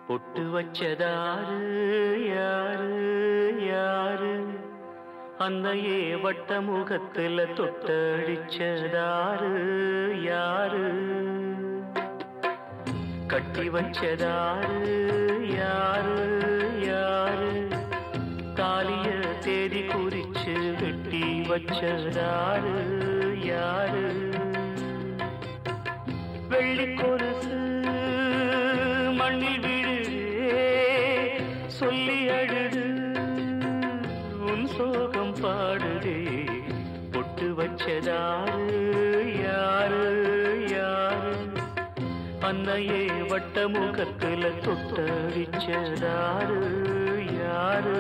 பொட்டு வச்சதாரு யாரு யாரு அன்னையே வட்ட முகத்துல தொட்டடிச்சதாரு யாரு கட்டி வச்சதாரு யாரு யாரு தாலிய தேடி குறிச்சு வெட்டி வச்சதாரு யாரு வெள்ளி கொலுசு மண்ணில் விழுதே சொல்லி அழுது உன் சோகம் பாடுதே பொட்டு வச்சதாரு யாரு யாரு அன்னையே வட்ட முகத்துல தொட்டடிச்சதாரு யாரு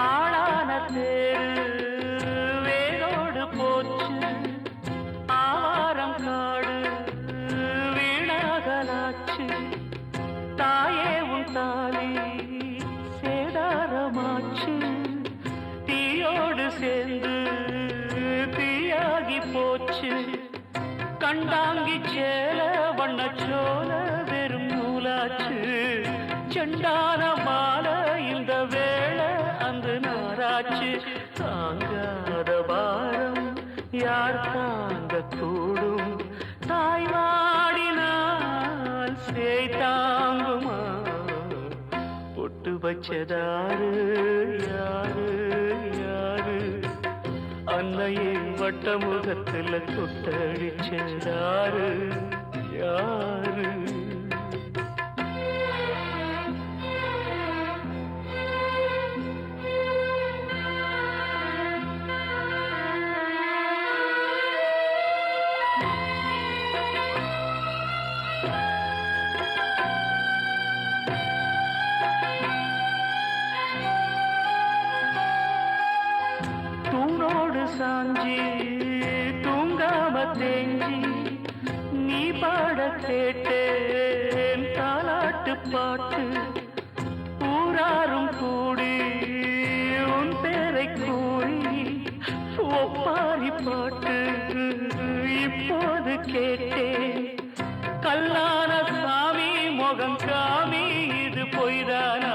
ஆளான தேரு வேரோடு போச்சு ஆவாரம் காடு வீணாகலாச்சு தாயே உன் தாலி சேதாரமாச்சு தீயோடு சேர்ந்து தீயாகி போச்சு கண்டாங்கி சேல வண்ணச்சோல வெறும் நூலாச்சு செண்டான மாலை இந்த வேளை அந்த நாராச்சு தாங்காத பாரம் யார் தாங்க கூடும் தாய்வாடினால் சேய் தாங்குமா பொட்டு வச்சதாரு யாரு யாரு அன்னையே வட்ட முகத்துல தொட்டடிச்சதாரு யாரு தூணோடு சாஞ்சி தூங்காம தேஞ்சி நீ பாட கேட்டேன் தாலாட்டு பாட்டு ஊராரும் கூடி உன் பேரை கூறி ஒப்பாரி பாட்டு இப்போது கேட்டேன் கல்லான சாமி முகம் காமி இது பொய்தானா